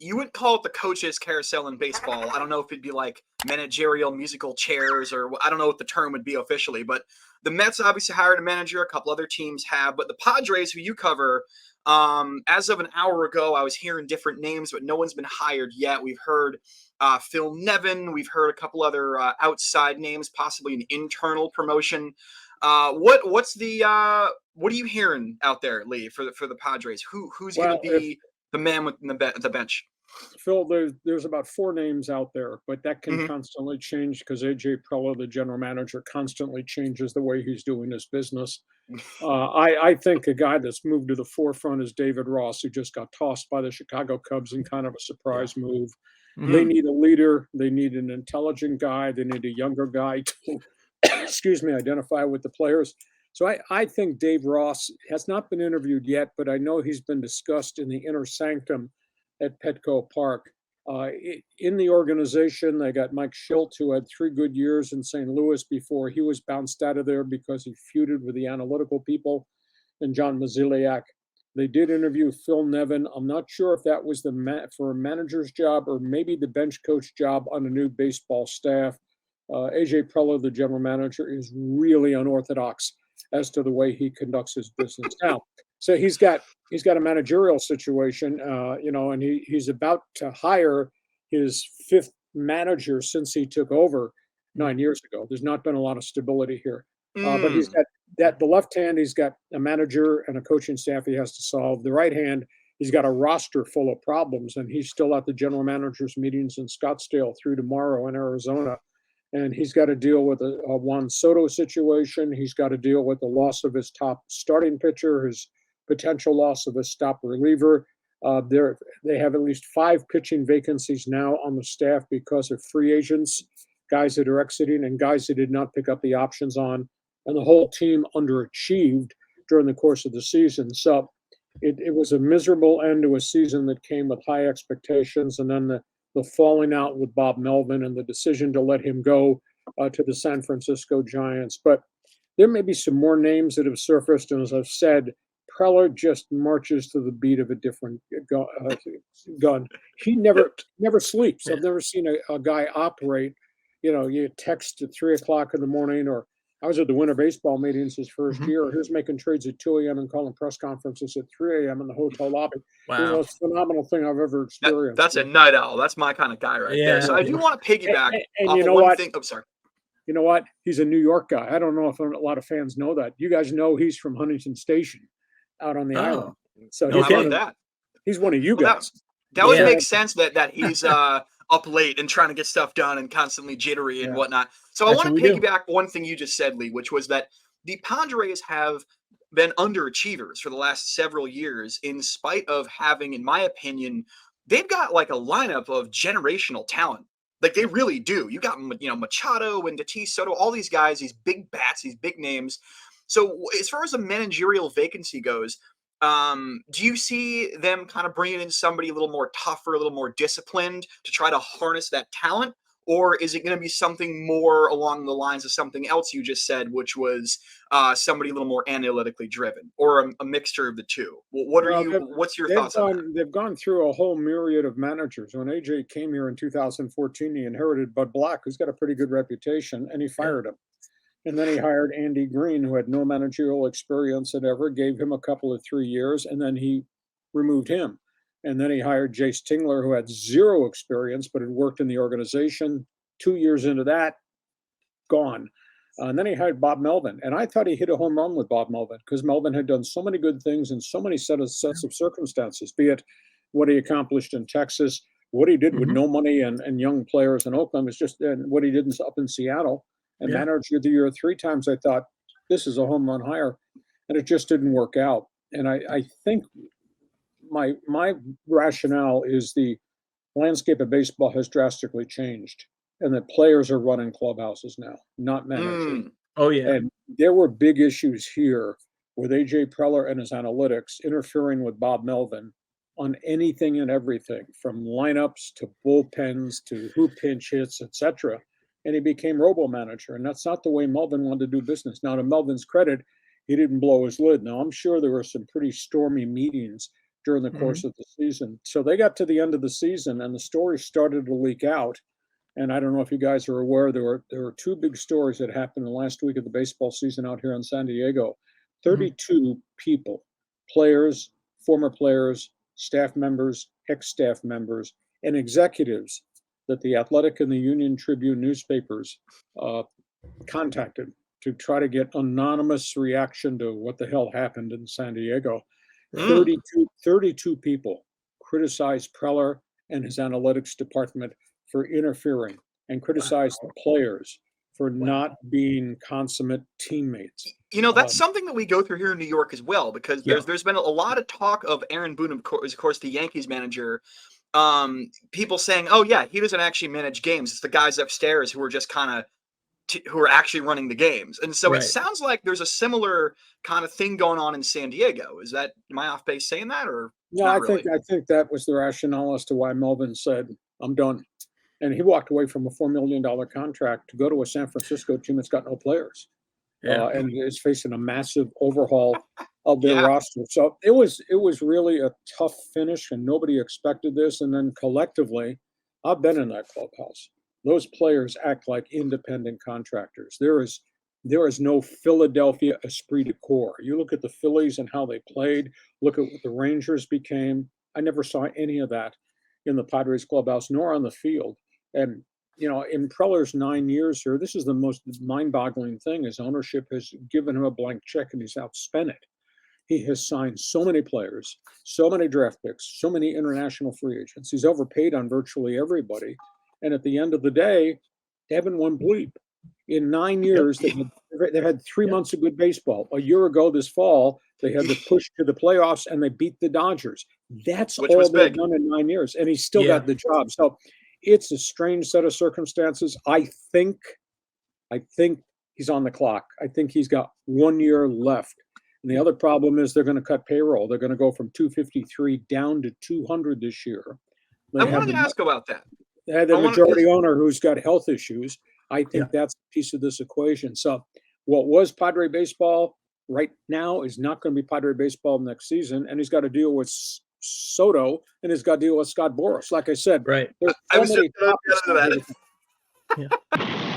you wouldn't call it the coaches carousel in baseball. I don't know if it'd be like managerial musical chairs, or I don't know what the term would be officially, but the Mets obviously hired a manager. A couple other teams have, but the Padres, who you cover, as of an hour ago, I was hearing different names, but no one's been hired yet. We've heard Phil Nevin. We've heard a couple other outside names, possibly an internal promotion. What are you hearing out there, Lee, for the Padres? Who's going to be the man with the bench? Phil, there's about 4 names out there, but that can constantly change because AJ Preller, the general manager, constantly changes the way he's doing his business. I think a guy that's moved to the forefront is David Ross, who just got tossed by the Chicago Cubs in kind of a surprise move. They need a leader. They need an intelligent guy. They need a younger guy to, identify with the players. So I think Dave Ross has not been interviewed yet, but I know he's been discussed in the inner sanctum at Petco Park. In the organization, they got Mike Schilt, who had 3 good years in St. Louis before he was bounced out of there because he feuded with the analytical people, and John Maziliak. They did interview Phil Nevin. I'm not sure if that was for a manager's job or maybe the bench coach job on a new baseball staff. AJ Preller, the general manager, is really unorthodox as to the way he conducts his business now. So he's got a managerial situation, and he's about to hire his 5th manager since he took over 9 years ago. There's not been a lot of stability here, but he's got the left hand. He's got a manager and a coaching staff he has to solve. The right hand, he's got a roster full of problems, and he's still at the general managers meetings in Scottsdale through tomorrow in Arizona. And he's got to deal with a Juan Soto situation. He's got to deal with the loss of his top starting pitcher, his potential loss of his top reliever. They have at least 5 pitching vacancies now on the staff because of free agents, guys that are exiting, and guys that did not pick up the options on. And the whole team underachieved during the course of the season. So it was a miserable end to a season that came with high expectations, and then the falling out with Bob Melvin and the decision to let him go to the San Francisco Giants. But there may be some more names that have surfaced, and as I've said, Preller just marches to the beat of a different gun. He never sleeps. I've never seen a guy operate. You text at 3 o'clock in the morning, or I was at the winter baseball meetings his first year. He was making trades at 2 a.m. and calling press conferences at 3 a.m. in the hotel lobby. Wow. It's a phenomenal thing I've ever experienced. That's a night owl. That's my kind of guy right there. So I do want to piggyback and off you know one what? thing. Oh, sorry. You know what? He's a New York guy. I don't know if a lot of fans know that. You guys know he's from Huntington Station out on the island. So he's one of you guys. That would make sense that he's up late and trying to get stuff done and constantly jittery and whatnot. So I want to piggyback one thing you just said, Lee, which was that the Padres have been underachievers for the last several years, in spite of having, in my opinion, they've got like a lineup of generational talent. Like they really do. You got, Machado and Tatis Soto, all these guys, these big bats, these big names. So as far as a managerial vacancy goes, do you see them kind of bringing in somebody a little more tougher, a little more disciplined to try to harness that talent? Or is it going to be something more along the lines of something else you just said, which was somebody a little more analytically driven, or a mixture of the two? What's your thoughts on that? They've gone through a whole myriad of managers. When AJ came here in 2014, he inherited Bud Black, who's got a pretty good reputation, and he fired him. And then he hired Andy Green, who had no managerial experience at ever, gave him a couple of 3 years, and then he removed him. And then he hired Jace Tingler, who had 0 experience, but had worked in the organization. 2 years into that, gone. And then he hired Bob Melvin. And I thought he hit a home run with Bob Melvin because Melvin had done so many good things in so many sets of circumstances, be it what he accomplished in Texas, what he did with no money and young players in Oakland, was just what he did up in Seattle. And manager of the year 3 times, I thought, this is a home run hire. And it just didn't work out. And I think my rationale is the landscape of baseball has drastically changed, and that players are running clubhouses now, not managers. Oh, yeah. And there were big issues here with AJ Preller and his analytics interfering with Bob Melvin on anything and everything, from lineups to bullpens to who pinch hits, etc. And he became robo-manager, and that's not the way Melvin wanted to do business. Now, to Melvin's credit, he didn't blow his lid. Now, I'm sure there were some pretty stormy meetings during the course of the season. So they got to the end of the season and the story started to leak out. And I don't know if you guys are aware, there were two big stories that happened the last week of the baseball season out here in San Diego. 32 people, players, former players, staff members, ex-staff members, and executives that the Athletic and the Union Tribune newspapers contacted to try to get anonymous reaction to what the hell happened in San Diego. 32 people criticized Preller and his analytics department for interfering and criticized the players for not being consummate teammates. You know, that's something that we go through here in New York as well, because there's been a lot of talk of Aaron Boone, of course, the Yankees manager. People saying, "Oh yeah, he doesn't actually manage games. It's the guys upstairs who are just kind of who are actually running the games." And so it sounds like there's a similar kind of thing going on in San Diego. Am I off base saying that, or no? I think that was the rationale as to why Melvin said, "I'm done," and he walked away from a $4 million contract to go to a San Francisco team that's got no players. And is facing a massive overhaul of their roster. So it was really a tough finish, and nobody expected this. And then collectively, I've been in that clubhouse. Those players act like independent contractors. There is no Philadelphia esprit de corps. You look at the Phillies and how they played. Look at what the Rangers became. I never saw any of that in the Padres clubhouse, nor on the field. And you know, in Preller's 9 years here, this is the most mind-boggling thing. His ownership has given him a blank check and he's outspent it. He has signed so many players, so many draft picks, so many international free agents. He's overpaid on virtually everybody. And at the end of the day, they haven't won bleep. In 9 years, they had 3 months of good baseball. A year ago this fall, they had the push to the playoffs and they beat the Dodgers. That's all they've done in 9 years. And he's still got the job. So it's a strange set of circumstances. I think he's on the clock. I think he's got 1 year left. And the other problem is they're going to cut payroll. They're going to go from 253 down to 200 this year. I wanted to ask about that. They had the majority owner who's got health issues. I think that's a piece of this equation. So what was Padre baseball right now is not going to be Padre baseball next season. And he's got to deal with Soto, and he's got to deal with Scott Boras. Like I said, right. I was just going to get into that.